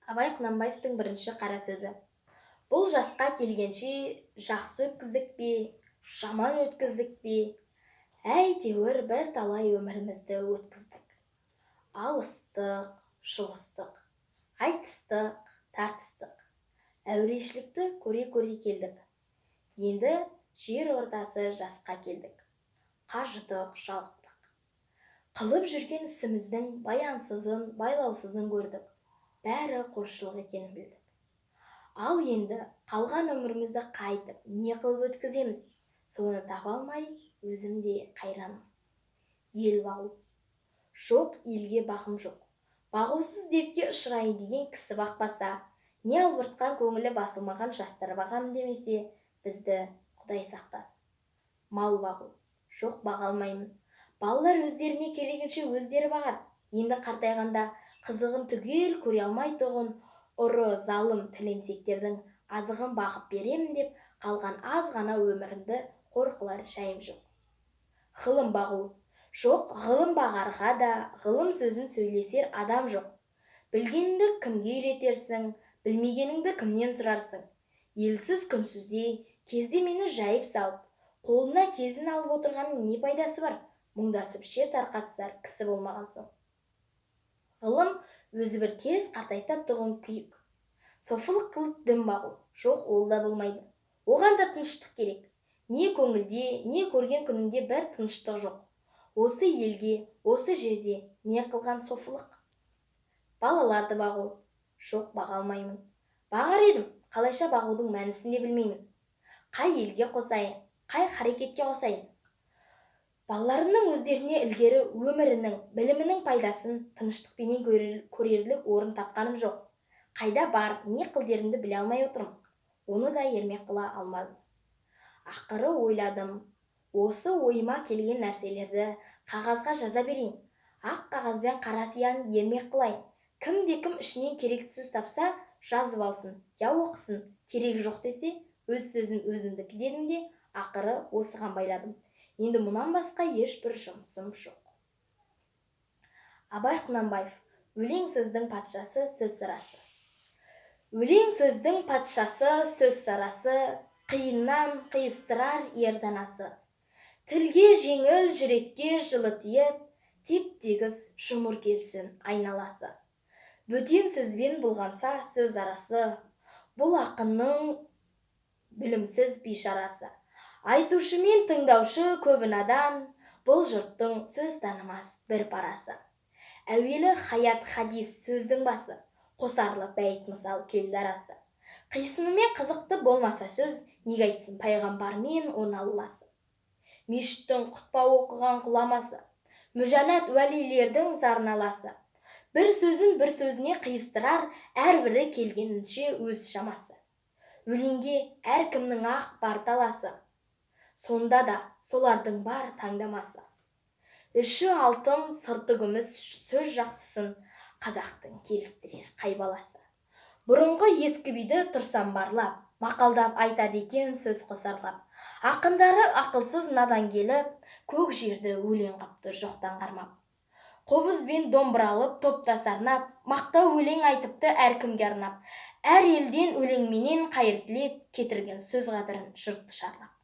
Абай Құнанбаевтың бірінші қара сөзі. Бұл жасқа келгенше жақсы өткіздік пе, жаман өткіздік пе, әйтеуір бір талай өмірімізді өткіздік. Алыстық, жұлыстық, айтыстық, тартыстық, әурешілікті көре-көре келдік. Енді жер ортасы жасқа келдік. Қажыдық, жалықтық. Қылып жүрген ісіміздің баянсызын, байлаусызын көрдік. Бәрі қоршылық екенін білдік. Ал енді қалған өмірімізді қайтып не қылып өткіземіз? Соны таба алмай, өзім де қайраным. Ел бағу. Жоқ елге бағым жоқ. Бағусыз дертке ұшырайын деген кісі бақпаса, не албыртқан көңілі басылмаған жастар бағам демесе, бізді Құдай сақтасын. Мал бағу. Жоқ, баға алмаймын. Балалар өздеріне керегінше өздері бағар. Енді қартайғанда қызығын түгел көре алмай тұғын ұры залым тілемсектердің азығын бағып беремін деп қалған аз ғана өмірімді қорқылар жайым жоқ. Ғылым бағу. Жоқ, ғылым бағарға да ғылым сөзін сөйлесер адам жоқ. Білгеніңді кімге үйретерсің, білмегеніңді кімнен сұрарсың? Елсіз күнсізде кезде мені жайып салып, қолына кезін алып отырғанның не пайдасы бар? Мұңдасып шер тарқатысар кісі болмаған соң. Ғылым өзі бір тез қартайтатұғын күйік. Софылық қылып дін бағу. Жоқ, ол да болмайды. Оған да тыныштық керек. Не көңілде, не көрген күніңде бір тыныштық жоқ. Осы елге, осы жерде не қылған софылық? Балаларды бағу. Жоқ, баға алмаймын. Бағар едім, қалайша бағудың мәнісін де білмеймін. Қай елге қосайын, қай харекетке қосайын? Балаларымның өздеріне ілгері өмірінің, білімінің пайдасын тыныштықпенен көрерлік орын тапқаным жоқ. Қайда бар, не қылдерімді біле алмай отырмын. Оны да ермек қыла алмадым. Ақыры ойладым, осы ойыма келген нәрселерді қағазға жаза берейін. Ақ қағазбен қара сияны ермек қылайын. Кім-кім ішінен керекті сөз тапса, жазып алсын, я оқысын, керегі жоқ десе, өз сөзін өзіндікі дедім де, ақыры осыған байладым. Енді мұнан басқа ешбір жұмысым жоқ. Абай Құнанбаев. Өлең сөздің патшасы, сөз сарасы. Өлең сөздің патшасы, сөз сарасы, қиыннан қиыстырар ерданасы. Тілге жеңіл, жүрекке жылы тиіп, теп-тегіс жұмыр келсін айналасы. Бөтен сөзбен бұлғанса сөз арасы, бұл ақынның білімсіз бейшарасы. Айтушы мен тыңдаушы көбі надан, бұл жұрттың сөз танымас бір парасы. Әуелі хаят хадис сөздің басы, қосарлы бәйт мысал келді арасы. Қисынымен қызықты болмаса сөз, неге айтсын пайғамбармен он алласы. Мешіттің құтпа оқыған құламасы, мүжанат уәлилердің зарналасы. Бір сөзін бір сөзіне қиыстырар, әрбірі келгенінше өз шамасы. Өлеңге әркімнің ақ бар таласы, сонда да солардың бар таңдамасы. Іші алтын, сырты күміс сөз жақсысын қазақтың келістірер қай баласы. Бұрынғы ескі биді тұрсам барлап, мақалдап айтады екен сөз қосарлап. Ақындары ақылсыз надан келіп, көк жерді өлең қапты жоқтан қармап. Қобыз бен домбыралып топта сарнап, мақтау өлең айтыпты әркімге арнап. Әр елден өлеңменен қайыр тілеп, кетірген сөз қадірін жұртты шарлап.